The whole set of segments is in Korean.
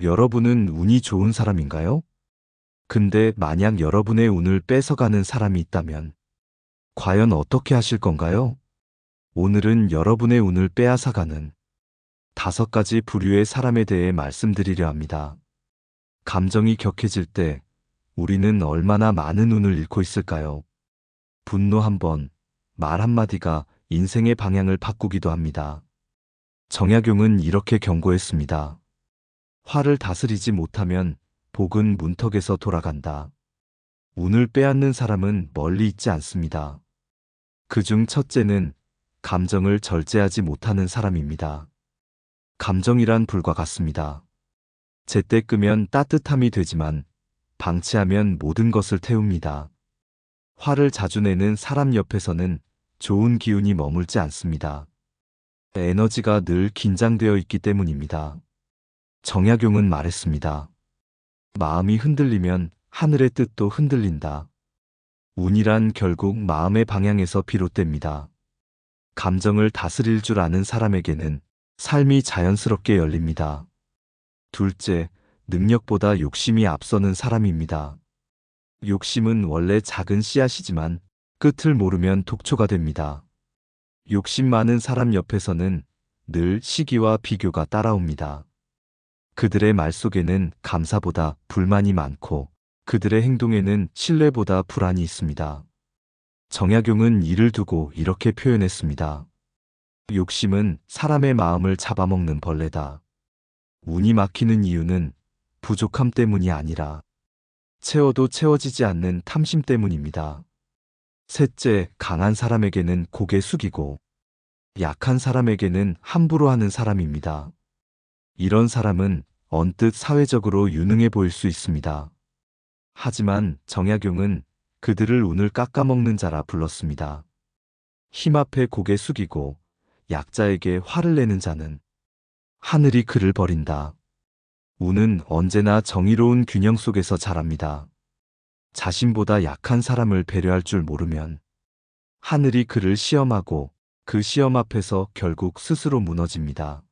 여러분은 운이 좋은 사람인가요? 근데 만약 여러분의 운을 뺏어가는 사람이 있다면 과연 어떻게 하실 건가요? 오늘은 여러분의 운을 빼앗아가는 5가지 부류의 사람에 대해 말씀드리려 합니다. 감정이 격해질 때 우리는 얼마나 많은 운을 잃고 있을까요? 분노 한 번, 말 한마디가 인생의 방향을 바꾸기도 합니다. 정약용은 이렇게 경고했습니다. 화를 다스리지 못하면 복은 문턱에서 돌아간다. 운을 빼앗는 사람은 멀리 있지 않습니다. 그중 첫째는 감정을 절제하지 못하는 사람입니다. 감정이란 불과 같습니다. 제때 끄면 따뜻함이 되지만 방치하면 모든 것을 태웁니다. 화를 자주 내는 사람 옆에서는 좋은 기운이 머물지 않습니다. 에너지가 늘 긴장되어 있기 때문입니다. 정약용은 말했습니다. 마음이 흔들리면 하늘의 뜻도 흔들린다. 운이란 결국 마음의 방향에서 비롯됩니다. 감정을 다스릴 줄 아는 사람에게는 삶이 자연스럽게 열립니다. 둘째, 능력보다 욕심이 앞서는 사람입니다. 욕심은 원래 작은 씨앗이지만 끝을 모르면 독초가 됩니다. 욕심 많은 사람 옆에서는 늘 시기와 비교가 따라옵니다. 그들의 말 속에는 감사보다 불만이 많고 그들의 행동에는 신뢰보다 불안이 있습니다. 정약용은 이를 두고 이렇게 표현했습니다. 욕심은 사람의 마음을 잡아먹는 벌레다. 운이 막히는 이유는 부족함 때문이 아니라 채워도 채워지지 않는 탐심 때문입니다. 셋째, 강한 사람에게는 고개 숙이고 약한 사람에게는 함부로 하는 사람입니다. 이런 사람은 언뜻 사회적으로 유능해 보일 수 있습니다. 하지만 정약용은 그들을 운을 깎아먹는 자라 불렀습니다. 힘 앞에 고개 숙이고 약자에게 화를 내는 자는 하늘이 그를 버린다. 운은 언제나 정의로운 균형 속에서 자랍니다. 자신보다 약한 사람을 배려할 줄 모르면 하늘이 그를 시험하고 그 시험 앞에서 결국 스스로 무너집니다.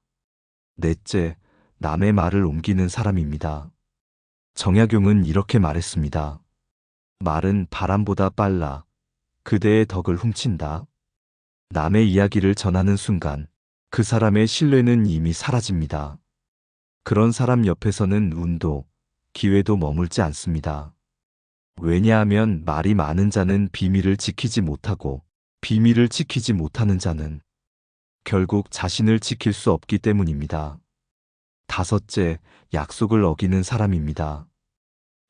넷째, 남의 말을 옮기는 사람입니다. 정약용은 이렇게 말했습니다. 말은 바람보다 빨라 그대의 덕을 훔친다. 남의 이야기를 전하는 순간 그 사람의 신뢰는 이미 사라집니다. 그런 사람 옆에서는 운도 기회도 머물지 않습니다. 왜냐하면 말이 많은 자는 비밀을 지키지 못하고 비밀을 지키지 못하는 자는 결국 자신을 지킬 수 없기 때문입니다. 다섯째, 약속을 어기는 사람입니다.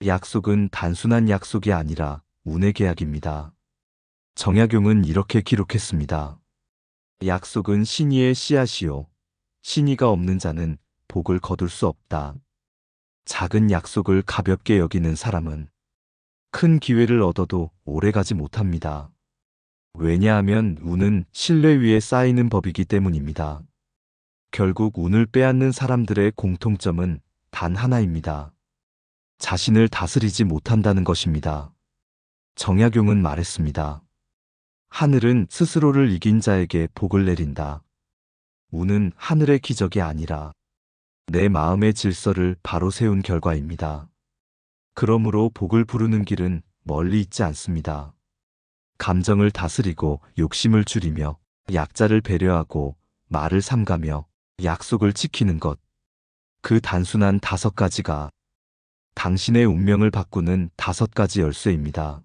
약속은 단순한 약속이 아니라 운의 계약입니다. 정약용은 이렇게 기록했습니다. 약속은 신의의 씨앗이요. 신의가 없는 자는 복을 거둘 수 없다. 작은 약속을 가볍게 여기는 사람은 큰 기회를 얻어도 오래가지 못합니다. 왜냐하면 운은 신뢰 위에 쌓이는 법이기 때문입니다. 결국 운을 빼앗는 사람들의 공통점은 단 하나입니다. 자신을 다스리지 못한다는 것입니다. 정약용은 말했습니다. 하늘은 스스로를 이긴 자에게 복을 내린다. 운은 하늘의 기적이 아니라 내 마음의 질서를 바로 세운 결과입니다. 그러므로 복을 부르는 길은 멀리 있지 않습니다. 감정을 다스리고 욕심을 줄이며 약자를 배려하고 말을 삼가며 약속을 지키는 것. 그 단순한 5가지가 당신의 운명을 바꾸는 5가지 열쇠입니다.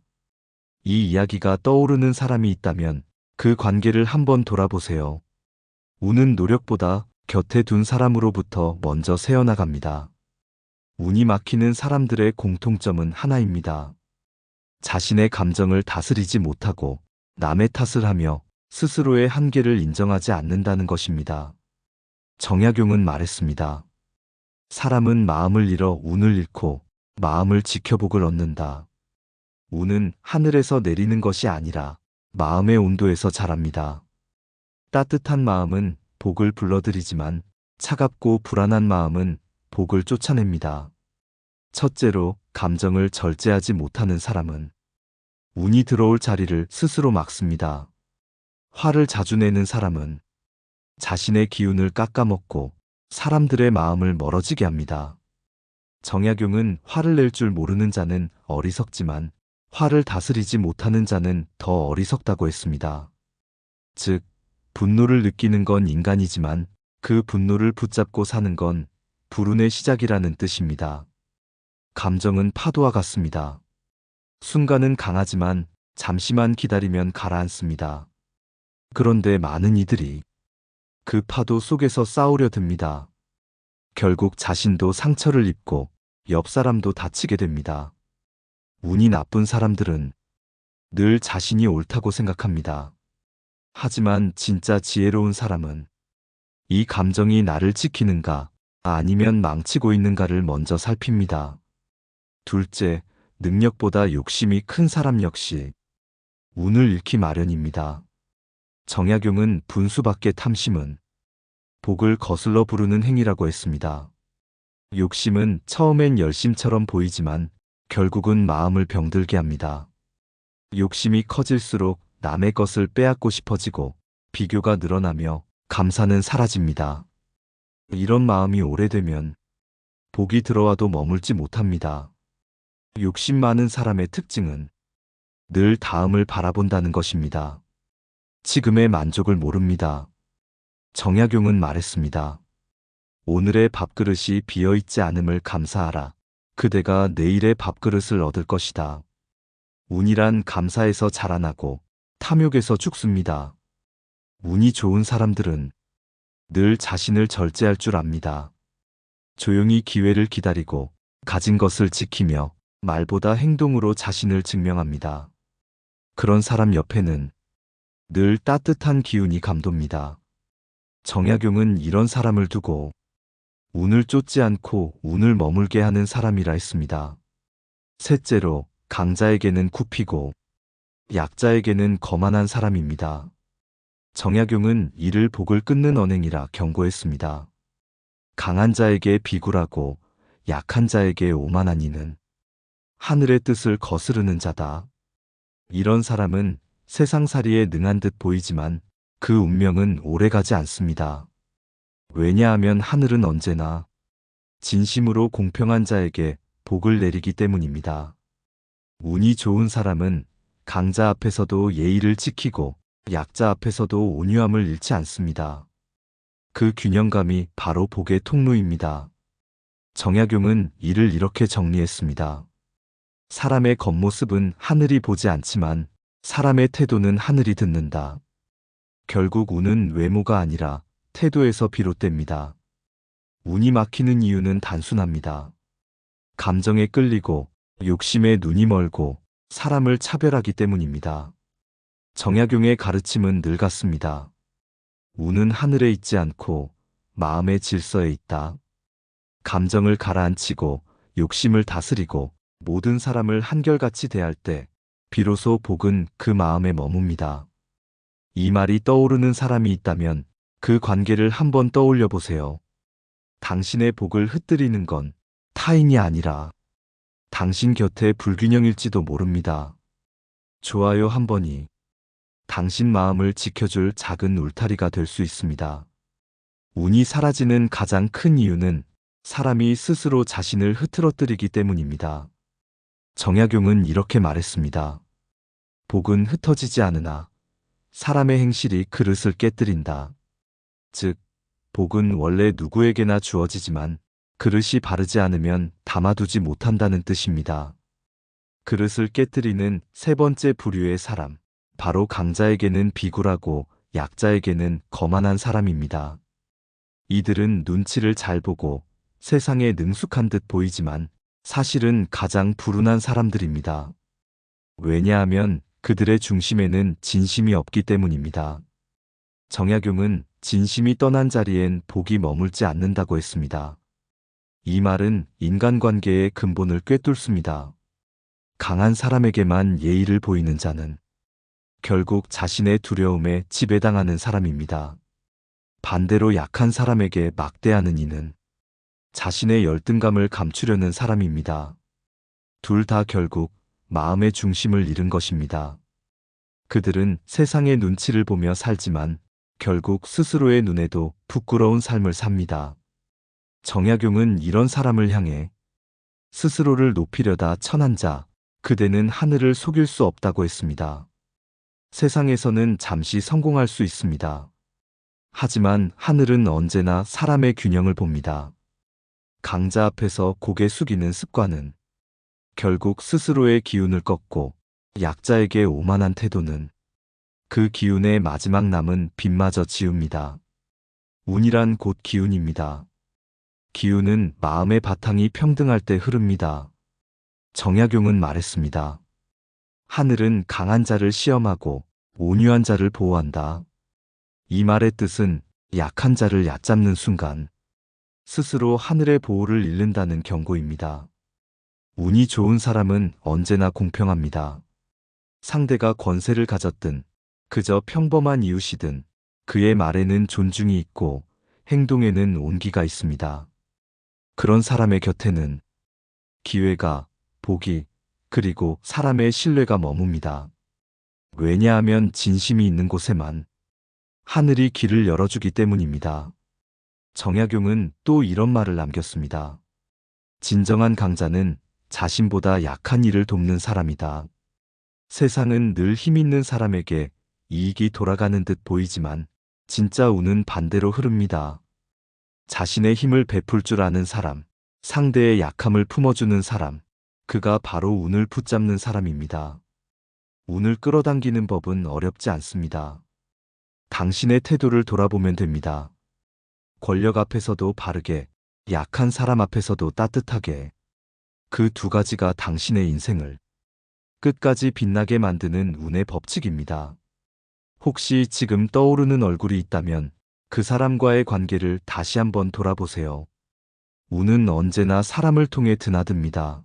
이 이야기가 떠오르는 사람이 있다면 그 관계를 한번 돌아보세요. 운은 노력보다 곁에 둔 사람으로부터 먼저 새어나갑니다. 운이 막히는 사람들의 공통점은 하나입니다. 자신의 감정을 다스리지 못하고 남의 탓을 하며 스스로의 한계를 인정하지 않는다는 것입니다. 정약용은 말했습니다. 사람은 마음을 잃어 운을 잃고 마음을 지켜 복을 얻는다. 운은 하늘에서 내리는 것이 아니라 마음의 온도에서 자랍니다. 따뜻한 마음은 복을 불러들이지만 차갑고 불안한 마음은 복을 쫓아냅니다. 첫째로, 감정을 절제하지 못하는 사람은 운이 들어올 자리를 스스로 막습니다. 화를 자주 내는 사람은 자신의 기운을 깎아먹고 사람들의 마음을 멀어지게 합니다. 정약용은 화를 낼 줄 모르는 자는 어리석지만 화를 다스리지 못하는 자는 더 어리석다고 했습니다. 즉, 분노를 느끼는 건 인간이지만 그 분노를 붙잡고 사는 건 불운의 시작이라는 뜻입니다. 감정은 파도와 같습니다. 순간은 강하지만 잠시만 기다리면 가라앉습니다. 그런데 많은 이들이 그 파도 속에서 싸우려 듭니다. 결국 자신도 상처를 입고 옆 사람도 다치게 됩니다. 운이 나쁜 사람들은 늘 자신이 옳다고 생각합니다. 하지만 진짜 지혜로운 사람은 이 감정이 나를 지키는가 아니면 망치고 있는가를 먼저 살핍니다. 둘째, 능력보다 욕심이 큰 사람 역시 운을 잃기 마련입니다. 정약용은 분수밖에 탐심은 복을 거슬러 부르는 행위라고 했습니다. 욕심은 처음엔 열심처럼 보이지만 결국은 마음을 병들게 합니다. 욕심이 커질수록 남의 것을 빼앗고 싶어지고 비교가 늘어나며 감사는 사라집니다. 이런 마음이 오래되면 복이 들어와도 머물지 못합니다. 욕심 많은 사람의 특징은 늘 다음을 바라본다는 것입니다. 지금의 만족을 모릅니다. 정약용은 말했습니다. 오늘의 밥그릇이 비어있지 않음을 감사하라. 그대가 내일의 밥그릇을 얻을 것이다. 운이란 감사에서 자라나고 탐욕에서 죽습니다. 운이 좋은 사람들은 늘 자신을 절제할 줄 압니다. 조용히 기회를 기다리고 가진 것을 지키며 말보다 행동으로 자신을 증명합니다. 그런 사람 옆에는 늘 따뜻한 기운이 감돕니다. 정약용은 이런 사람을 두고 운을 쫓지 않고 운을 머물게 하는 사람이라 했습니다. 셋째로, 강자에게는 굽히고 약자에게는 거만한 사람입니다. 정약용은 이를 복을 끊는 언행이라 경고했습니다. 강한 자에게 비굴하고 약한 자에게 오만한 이는 하늘의 뜻을 거스르는 자다. 이런 사람은 세상살이에 능한 듯 보이지만 그 운명은 오래가지 않습니다. 왜냐하면 하늘은 언제나 진심으로 공평한 자에게 복을 내리기 때문입니다. 운이 좋은 사람은 강자 앞에서도 예의를 지키고 약자 앞에서도 온유함을 잃지 않습니다. 그 균형감이 바로 복의 통로입니다. 정약용은 이를 이렇게 정리했습니다. 사람의 겉모습은 하늘이 보지 않지만 사람의 태도는 하늘이 듣는다. 결국 운은 외모가 아니라 태도에서 비롯됩니다. 운이 막히는 이유는 단순합니다. 감정에 끌리고 욕심에 눈이 멀고 사람을 차별하기 때문입니다. 정약용의 가르침은 늘 같습니다. 운은 하늘에 있지 않고 마음의 질서에 있다. 감정을 가라앉히고 욕심을 다스리고 모든 사람을 한결같이 대할 때 비로소 복은 그 마음에 머뭅니다. 이 말이 떠오르는 사람이 있다면 그 관계를 한번 떠올려 보세요. 당신의 복을 흩뜨리는 건 타인이 아니라 당신 곁의 불균형일지도 모릅니다. 좋아요 한 번이 당신 마음을 지켜줄 작은 울타리가 될 수 있습니다. 운이 사라지는 가장 큰 이유는 사람이 스스로 자신을 흐트러뜨리기 때문입니다. 정약용은 이렇게 말했습니다. 복은 흩어지지 않으나 사람의 행실이 그릇을 깨뜨린다. 즉, 복은 원래 누구에게나 주어지지만 그릇이 바르지 않으면 담아두지 못한다는 뜻입니다. 그릇을 깨뜨리는 세 번째 부류의 사람, 바로 강자에게는 비굴하고 약자에게는 거만한 사람입니다. 이들은 눈치를 잘 보고 세상에 능숙한 듯 보이지만 사실은 가장 불운한 사람들입니다. 왜냐하면 그들의 중심에는 진심이 없기 때문입니다. 정약용은 진심이 떠난 자리엔 복이 머물지 않는다고 했습니다. 이 말은 인간관계의 근본을 꿰뚫습니다. 강한 사람에게만 예의를 보이는 자는 결국 자신의 두려움에 지배당하는 사람입니다. 반대로 약한 사람에게 막대하는 이는 자신의 열등감을 감추려는 사람입니다. 둘 다 결국 마음의 중심을 잃은 것입니다. 그들은 세상의 눈치를 보며 살지만 결국 스스로의 눈에도 부끄러운 삶을 삽니다. 정약용은 이런 사람을 향해 스스로를 높이려다 천한 자, 그대는 하늘을 속일 수 없다고 했습니다. 세상에서는 잠시 성공할 수 있습니다. 하지만 하늘은 언제나 사람의 균형을 봅니다. 강자 앞에서 고개 숙이는 습관은 결국 스스로의 기운을 꺾고 약자에게 오만한 태도는 그 기운의 마지막 남은 빚마저 지웁니다. 운이란 곧 기운입니다. 기운은 마음의 바탕이 평등할 때 흐릅니다. 정약용은 말했습니다. 하늘은 강한 자를 시험하고 온유한 자를 보호한다. 이 말의 뜻은 약한 자를 얕잡는 순간 스스로 하늘의 보호를 잃는다는 경고입니다. 운이 좋은 사람은 언제나 공평합니다. 상대가 권세를 가졌든 그저 평범한 이웃이든 그의 말에는 존중이 있고 행동에는 온기가 있습니다. 그런 사람의 곁에는 기회가, 복이, 그리고 사람의 신뢰가 머뭅니다. 왜냐하면 진심이 있는 곳에만 하늘이 길을 열어주기 때문입니다. 정약용은 또 이런 말을 남겼습니다. 진정한 강자는 자신보다 약한 이를 돕는 사람이다. 세상은 늘 힘 있는 사람에게 이익이 돌아가는 듯 보이지만 진짜 운은 반대로 흐릅니다. 자신의 힘을 베풀 줄 아는 사람, 상대의 약함을 품어주는 사람, 그가 바로 운을 붙잡는 사람입니다. 운을 끌어당기는 법은 어렵지 않습니다. 당신의 태도를 돌아보면 됩니다. 권력 앞에서도 바르게, 약한 사람 앞에서도 따뜻하게. 그 두 가지가 당신의 인생을 끝까지 빛나게 만드는 운의 법칙입니다. 혹시 지금 떠오르는 얼굴이 있다면 그 사람과의 관계를 다시 한번 돌아보세요. 운은 언제나 사람을 통해 드나듭니다.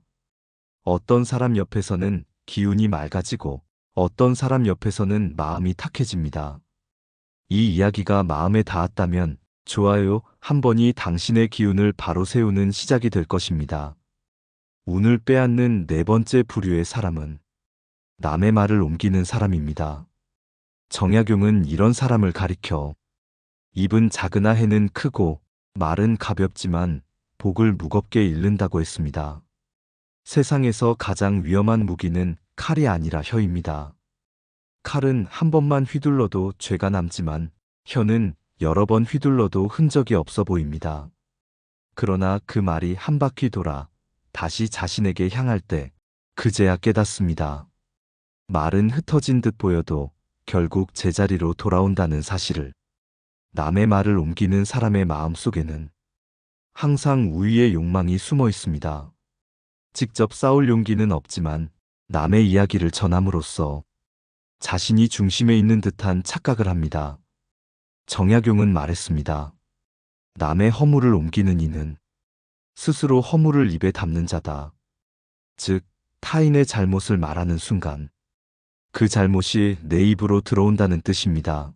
어떤 사람 옆에서는 기운이 맑아지고 어떤 사람 옆에서는 마음이 탁해집니다. 이 이야기가 마음에 닿았다면 좋아요 한 번이 당신의 기운을 바로 세우는 시작이 될 것입니다. 운을 빼앗는 네 번째 부류의 사람은 남의 말을 옮기는 사람입니다. 정약용은 이런 사람을 가리켜 입은 작으나 해는 크고 말은 가볍지만 복을 무겁게 잃는다고 했습니다. 세상에서 가장 위험한 무기는 칼이 아니라 혀입니다. 칼은 한 번만 휘둘러도 죄가 남지만 혀는 여러 번 휘둘러도 흔적이 없어 보입니다. 그러나 그 말이 한 바퀴 돌아 다시 자신에게 향할 때 그제야 깨닫습니다. 말은 흩어진 듯 보여도 결국 제자리로 돌아온다는 사실을. 남의 말을 옮기는 사람의 마음 속에는 항상 우위의 욕망이 숨어 있습니다. 직접 싸울 용기는 없지만 남의 이야기를 전함으로써 자신이 중심에 있는 듯한 착각을 합니다. 정약용은 말했습니다. 남의 허물을 옮기는 이는 스스로 허물을 입에 담는 자다. 즉, 타인의 잘못을 말하는 순간 그 잘못이 내 입으로 들어온다는 뜻입니다.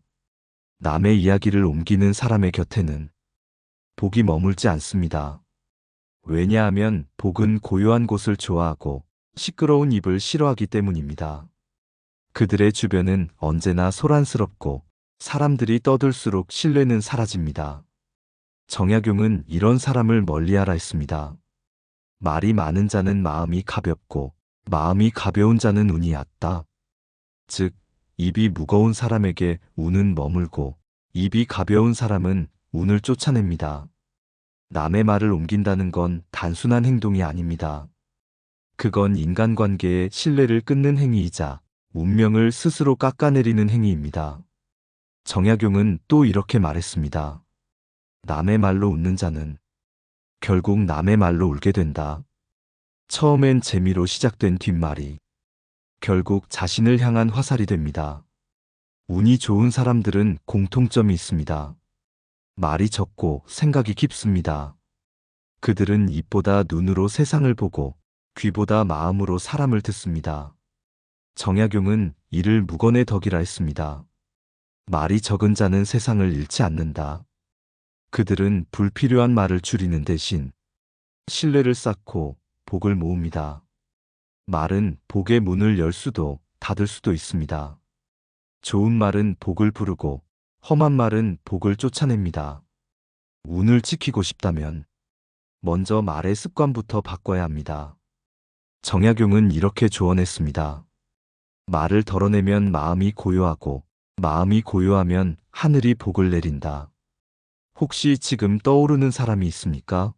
남의 이야기를 옮기는 사람의 곁에는 복이 머물지 않습니다. 왜냐하면 복은 고요한 곳을 좋아하고 시끄러운 입을 싫어하기 때문입니다. 그들의 주변은 언제나 소란스럽고 사람들이 떠들수록 신뢰는 사라집니다. 정약용은 이런 사람을 멀리하라 했습니다. 말이 많은 자는 마음이 가볍고 마음이 가벼운 자는 운이 얕다. 즉, 입이 무거운 사람에게 운은 머물고 입이 가벼운 사람은 운을 쫓아냅니다. 남의 말을 옮긴다는 건 단순한 행동이 아닙니다. 그건 인간관계의 신뢰를 끊는 행위이자 운명을 스스로 깎아내리는 행위입니다. 정약용은 또 이렇게 말했습니다. 남의 말로 웃는 자는 결국 남의 말로 울게 된다. 처음엔 재미로 시작된 뒷말이 결국 자신을 향한 화살이 됩니다. 운이 좋은 사람들은 공통점이 있습니다. 말이 적고 생각이 깊습니다. 그들은 입보다 눈으로 세상을 보고 귀보다 마음으로 사람을 듣습니다. 정약용은 이를 무건의 덕이라 했습니다. 말이 적은 자는 세상을 잃지 않는다. 그들은 불필요한 말을 줄이는 대신 신뢰를 쌓고 복을 모읍니다. 말은 복의 문을 열 수도 닫을 수도 있습니다. 좋은 말은 복을 부르고 험한 말은 복을 쫓아냅니다. 운을 지키고 싶다면 먼저 말의 습관부터 바꿔야 합니다. 정약용은 이렇게 조언했습니다. 말을 덜어내면 마음이 고요하고 마음이 고요하면 하늘이 복을 내린다. 혹시 지금 떠오르는 사람이 있습니까?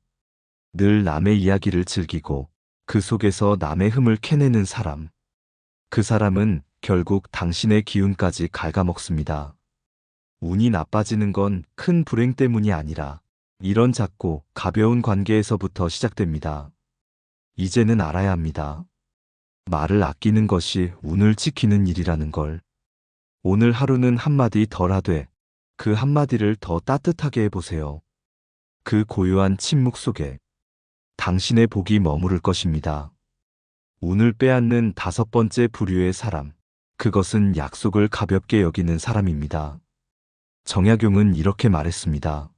늘 남의 이야기를 즐기고 그 속에서 남의 흠을 캐내는 사람. 그 사람은 결국 당신의 기운까지 갉아먹습니다. 운이 나빠지는 건 큰 불행 때문이 아니라 이런 작고 가벼운 관계에서부터 시작됩니다. 이제는 알아야 합니다. 말을 아끼는 것이 운을 지키는 일이라는 걸. 오늘 하루는 한마디 덜 하되 그 한마디를 더 따뜻하게 해보세요. 그 고요한 침묵 속에 당신의 복이 머무를 것입니다. 운을 빼앗는 5번째 부류의 사람. 그것은 약속을 가볍게 여기는 사람입니다. 정약용은 이렇게 말했습니다.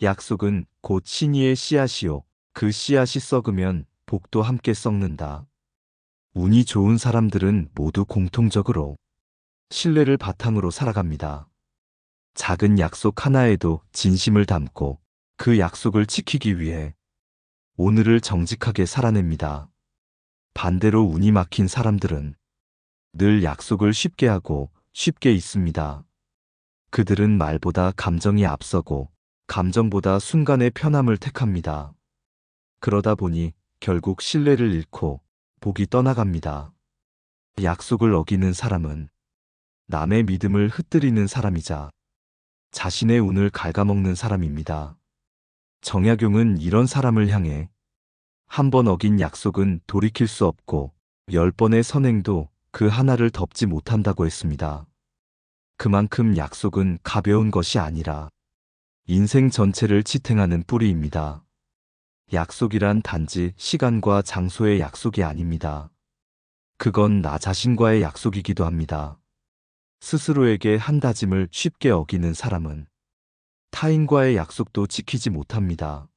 약속은 곧 신의의 씨앗이요. 그 씨앗이 썩으면 복도 함께 썩는다. 운이 좋은 사람들은 모두 공통적으로 신뢰를 바탕으로 살아갑니다. 작은 약속 하나에도 진심을 담고 그 약속을 지키기 위해 오늘을 정직하게 살아냅니다. 반대로 운이 막힌 사람들은 늘 약속을 쉽게 하고 쉽게 잊습니다. 그들은 말보다 감정이 앞서고 감정보다 순간의 편함을 택합니다. 그러다 보니 결국 신뢰를 잃고 복이 떠나갑니다. 약속을 어기는 사람은 남의 믿음을 흩뜨리는 사람이자 자신의 운을 갉아먹는 사람입니다. 정약용은 이런 사람을 향해 한 번 어긴 약속은 돌이킬 수 없고 10번의 선행도 그 하나를 덮지 못한다고 했습니다. 그만큼 약속은 가벼운 것이 아니라 인생 전체를 지탱하는 뿌리입니다. 약속이란 단지 시간과 장소의 약속이 아닙니다. 그건 나 자신과의 약속이기도 합니다. 스스로에게 한 다짐을 쉽게 어기는 사람은 타인과의 약속도 지키지 못합니다.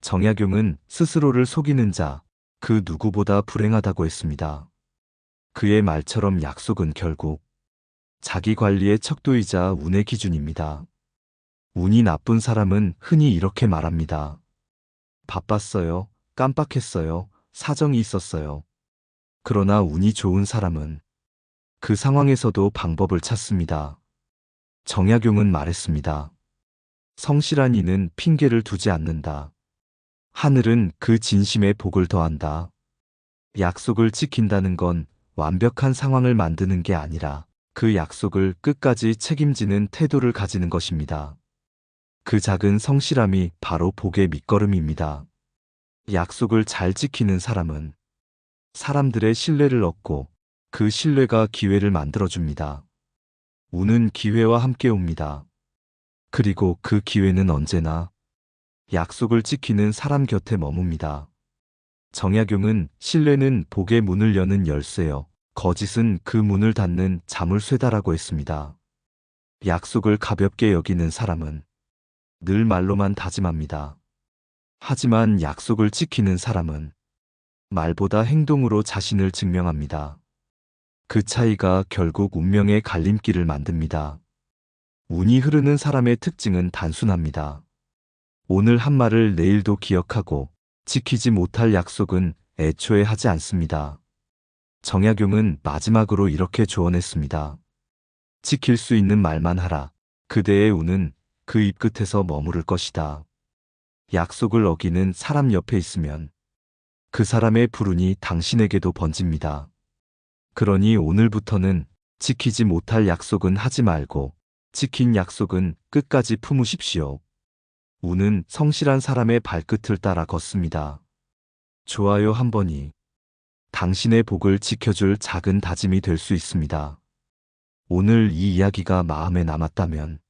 정약용은 스스로를 속이는 자, 그 누구보다 불행하다고 했습니다. 그의 말처럼 약속은 결국 자기 관리의 척도이자 운의 기준입니다. 운이 나쁜 사람은 흔히 이렇게 말합니다. 바빴어요. 깜빡했어요. 사정이 있었어요. 그러나 운이 좋은 사람은 그 상황에서도 방법을 찾습니다. 정약용은 말했습니다. 성실한 이는 핑계를 두지 않는다. 하늘은 그 진심에 복을 더한다. 약속을 지킨다는 건 완벽한 상황을 만드는 게 아니라 그 약속을 끝까지 책임지는 태도를 가지는 것입니다. 그 작은 성실함이 바로 복의 밑거름입니다. 약속을 잘 지키는 사람은 사람들의 신뢰를 얻고 그 신뢰가 기회를 만들어줍니다. 운은 기회와 함께 옵니다. 그리고 그 기회는 언제나 약속을 지키는 사람 곁에 머뭅니다. 정약용은 신뢰는 복의 문을 여는 열쇠요. 거짓은 그 문을 닫는 자물쇠다라고 했습니다. 약속을 가볍게 여기는 사람은 늘 말로만 다짐합니다. 하지만 약속을 지키는 사람은 말보다 행동으로 자신을 증명합니다. 그 차이가 결국 운명의 갈림길을 만듭니다. 운이 흐르는 사람의 특징은 단순합니다. 오늘 한 말을 내일도 기억하고 지키지 못할 약속은 애초에 하지 않습니다. 정약용은 마지막으로 이렇게 조언했습니다. 지킬 수 있는 말만 하라. 그대의 운은 그 입 끝에서 머무를 것이다. 약속을 어기는 사람 옆에 있으면 그 사람의 불운이 당신에게도 번집니다. 그러니 오늘부터는 지키지 못할 약속은 하지 말고 지킨 약속은 끝까지 품으십시오. 운은 성실한 사람의 발끝을 따라 걷습니다. 좋아요 한 번이 당신의 복을 지켜줄 작은 다짐이 될 수 있습니다. 오늘 이 이야기가 마음에 남았다면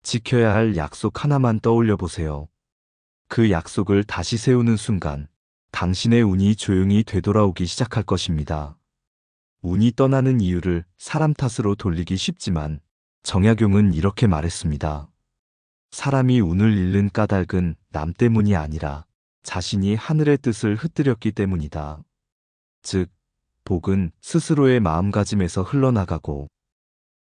지켜야 할 약속 하나만 떠올려 보세요. 그 약속을 다시 세우는 순간 당신의 운이 조용히 되돌아오기 시작할 것입니다. 운이 떠나는 이유를 사람 탓으로 돌리기 쉽지만 정약용은 이렇게 말했습니다. 사람이 운을 잃는 까닭은 남 때문이 아니라 자신이 하늘의 뜻을 흩뜨렸기 때문이다. 즉, 복은 스스로의 마음가짐에서 흘러나가고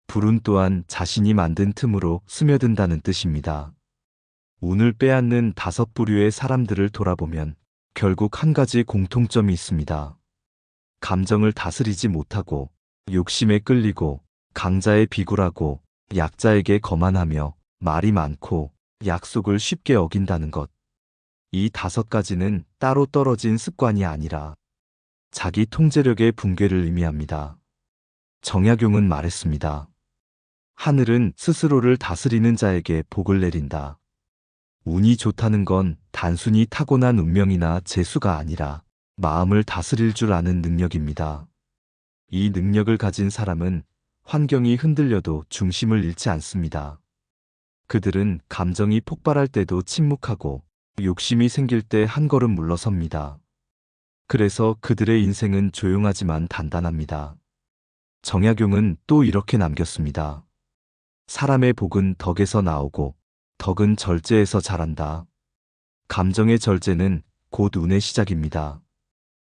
불운 또한 자신이 만든 틈으로 스며든다는 뜻입니다. 운을 빼앗는 5부류의 사람들을 돌아보면 결국 한 가지 공통점이 있습니다. 감정을 다스리지 못하고 욕심에 끌리고 강자에 비굴하고 약자에게 거만하며 말이 많고 약속을 쉽게 어긴다는 것. 이 5가지는 따로 떨어진 습관이 아니라 자기 통제력의 붕괴를 의미합니다. 정약용은 말했습니다. 하늘은 스스로를 다스리는 자에게 복을 내린다. 운이 좋다는 건 단순히 타고난 운명이나 재수가 아니라 마음을 다스릴 줄 아는 능력입니다. 이 능력을 가진 사람은 환경이 흔들려도 중심을 잃지 않습니다. 그들은 감정이 폭발할 때도 침묵하고 욕심이 생길 때 한 걸음 물러섭니다. 그래서 그들의 인생은 조용하지만 단단합니다. 정약용은 또 이렇게 남겼습니다. 사람의 복은 덕에서 나오고 덕은 절제에서 자란다. 감정의 절제는 곧 운의 시작입니다.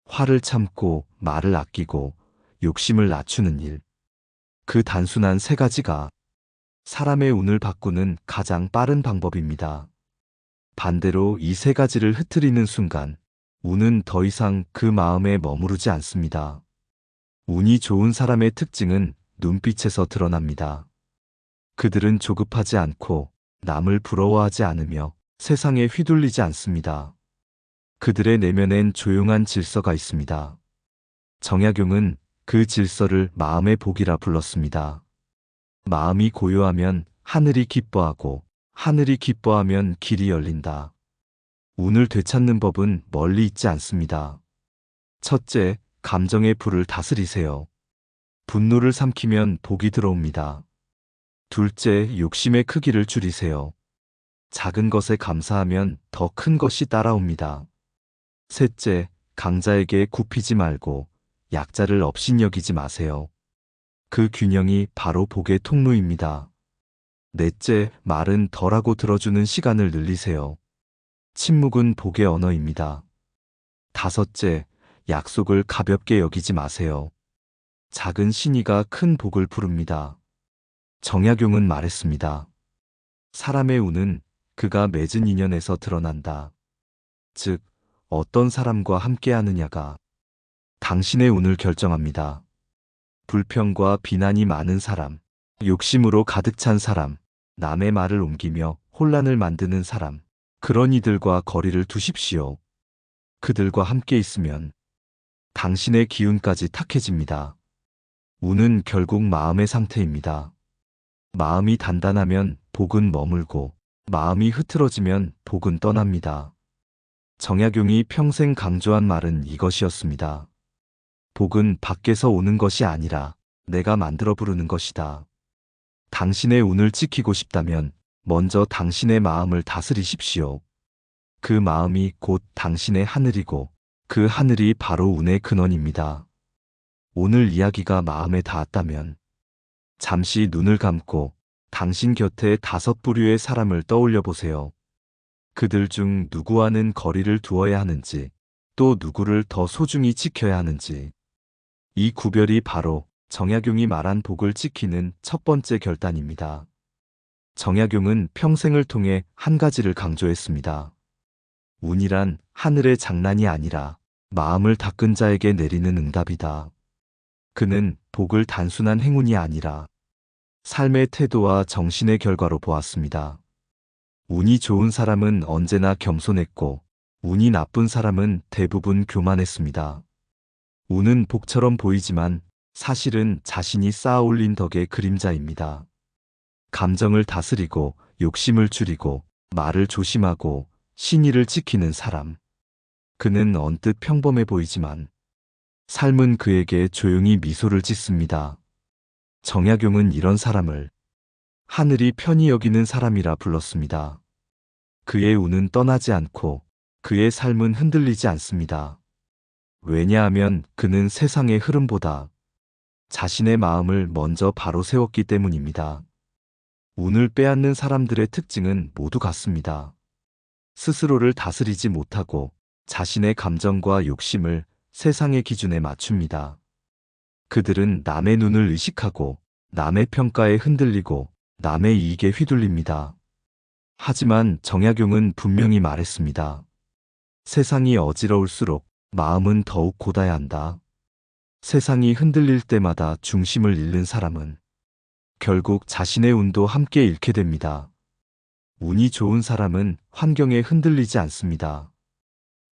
화를 참고 말을 아끼고 욕심을 낮추는 일. 그 단순한 3가지가 사람의 운을 바꾸는 가장 빠른 방법입니다. 반대로 이 3가지를 흐트리는 순간 운은 더 이상 그 마음에 머무르지 않습니다. 운이 좋은 사람의 특징은 눈빛에서 드러납니다. 그들은 조급하지 않고 남을 부러워하지 않으며 세상에 휘둘리지 않습니다. 그들의 내면엔 조용한 질서가 있습니다. 정약용은 그 질서를 마음의 복이라 불렀습니다. 마음이 고요하면 하늘이 기뻐하고 하늘이 기뻐하면 길이 열린다. 운을 되찾는 법은 멀리 있지 않습니다. 첫째, 감정의 불을 다스리세요. 분노를 삼키면 복이 들어옵니다. 둘째, 욕심의 크기를 줄이세요. 작은 것에 감사하면 더 큰 것이 따라옵니다. 셋째, 강자에게 굽히지 말고 약자를 업신여기지 마세요. 그 균형이 바로 복의 통로입니다. 넷째, 말은 덜하고 들어주는 시간을 늘리세요. 침묵은 복의 언어입니다. 다섯째, 약속을 가볍게 여기지 마세요. 작은 신의가 큰 복을 부릅니다. 정약용은 말했습니다. 사람의 운은 그가 맺은 인연에서 드러난다. 즉, 어떤 사람과 함께하느냐가 당신의 운을 결정합니다. 불평과 비난이 많은 사람, 욕심으로 가득 찬 사람, 남의 말을 옮기며 혼란을 만드는 사람, 그런 이들과 거리를 두십시오. 그들과 함께 있으면 당신의 기운까지 탁해집니다. 운은 결국 마음의 상태입니다. 마음이 단단하면 복은 머물고 마음이 흐트러지면 복은 떠납니다. 정약용이 평생 강조한 말은 이것이었습니다. 복은 밖에서 오는 것이 아니라 내가 만들어 부르는 것이다. 당신의 운을 지키고 싶다면 먼저 당신의 마음을 다스리십시오. 그 마음이 곧 당신의 하늘이고 그 하늘이 바로 운의 근원입니다. 오늘 이야기가 마음에 닿았다면 잠시 눈을 감고 당신 곁에 5부류의 사람을 떠올려 보세요. 그들 중 누구와는 거리를 두어야 하는지, 또 누구를 더 소중히 지켜야 하는지. 이 구별이 바로 정약용이 말한 복을 지키는 첫 번째 결단입니다. 정약용은 평생을 통해 한 가지를 강조했습니다. 운이란 하늘의 장난이 아니라 마음을 닦은 자에게 내리는 응답이다. 그는 복을 단순한 행운이 아니라 삶의 태도와 정신의 결과로 보았습니다. 운이 좋은 사람은 언제나 겸손했고 운이 나쁜 사람은 대부분 교만했습니다. 운은 복처럼 보이지만 사실은 자신이 쌓아 올린 덕의 그림자입니다. 감정을 다스리고 욕심을 줄이고 말을 조심하고 신의를 지키는 사람. 그는 언뜻 평범해 보이지만 삶은 그에게 조용히 미소를 짓습니다. 정약용은 이런 사람을 하늘이 편히 여기는 사람이라 불렀습니다. 그의 운은 떠나지 않고 그의 삶은 흔들리지 않습니다. 왜냐하면 그는 세상의 흐름보다 자신의 마음을 먼저 바로 세웠기 때문입니다. 운을 빼앗는 사람들의 특징은 모두 같습니다. 스스로를 다스리지 못하고 자신의 감정과 욕심을 세상의 기준에 맞춥니다. 그들은 남의 눈을 의식하고 남의 평가에 흔들리고 남의 이익에 휘둘립니다. 하지만 정약용은 분명히 말했습니다. 세상이 어지러울수록 마음은 더욱 곧아야 한다. 세상이 흔들릴 때마다 중심을 잃는 사람은 결국 자신의 운도 함께 잃게 됩니다. 운이 좋은 사람은 환경에 흔들리지 않습니다.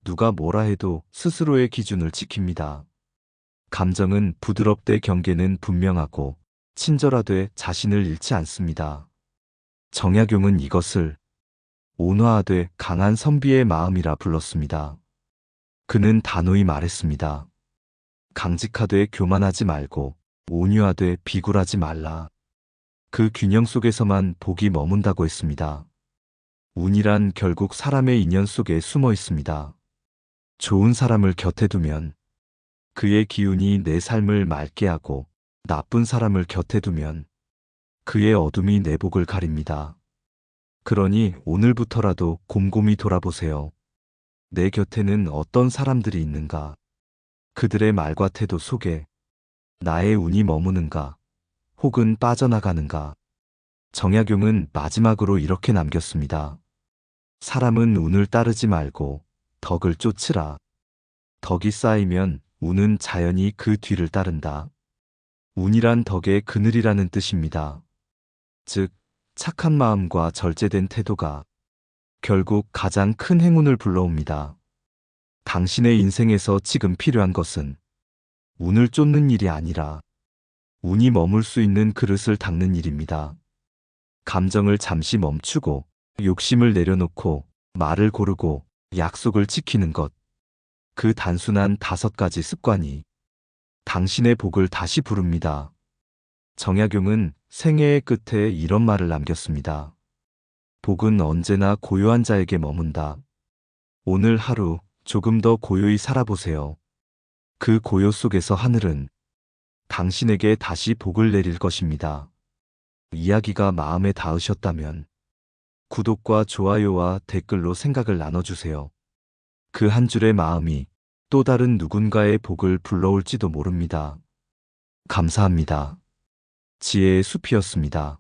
누가 뭐라 해도 스스로의 기준을 지킵니다. 감정은 부드럽되 경계는 분명하고 친절하되 자신을 잃지 않습니다. 정약용은 이것을 온화하되 강한 선비의 마음이라 불렀습니다. 그는 단호히 말했습니다. 강직하되 교만하지 말고 온유하되 비굴하지 말라. 그 균형 속에서만 복이 머문다고 했습니다. 운이란 결국 사람의 인연 속에 숨어 있습니다. 좋은 사람을 곁에 두면 그의 기운이 내 삶을 맑게 하고 나쁜 사람을 곁에 두면 그의 어둠이 내 복을 가립니다. 그러니 오늘부터라도 곰곰이 돌아보세요. 내 곁에는 어떤 사람들이 있는가? 그들의 말과 태도 속에 나의 운이 머무는가? 혹은 빠져나가는가? 정약용은 마지막으로 이렇게 남겼습니다. 사람은 운을 따르지 말고 덕을 쫓으라. 덕이 쌓이면 운은 자연히 그 뒤를 따른다. 운이란 덕의 그늘이라는 뜻입니다. 즉, 착한 마음과 절제된 태도가 결국 가장 큰 행운을 불러옵니다. 당신의 인생에서 지금 필요한 것은 운을 쫓는 일이 아니라 운이 머물 수 있는 그릇을 닦는 일입니다. 감정을 잠시 멈추고 욕심을 내려놓고 말을 고르고 약속을 지키는 것. 그 단순한 5가지 습관이 당신의 복을 다시 부릅니다. 정약용은 생애의 끝에 이런 말을 남겼습니다. 복은 언제나 고요한 자에게 머문다. 오늘 하루 조금 더 고요히 살아보세요. 그 고요 속에서 하늘은 당신에게 다시 복을 내릴 것입니다. 이야기가 마음에 닿으셨다면 구독과 좋아요와 댓글로 생각을 나눠주세요. 그 한 줄의 마음이 또 다른 누군가의 복을 불러올지도 모릅니다. 감사합니다. 지혜의 숲이었습니다.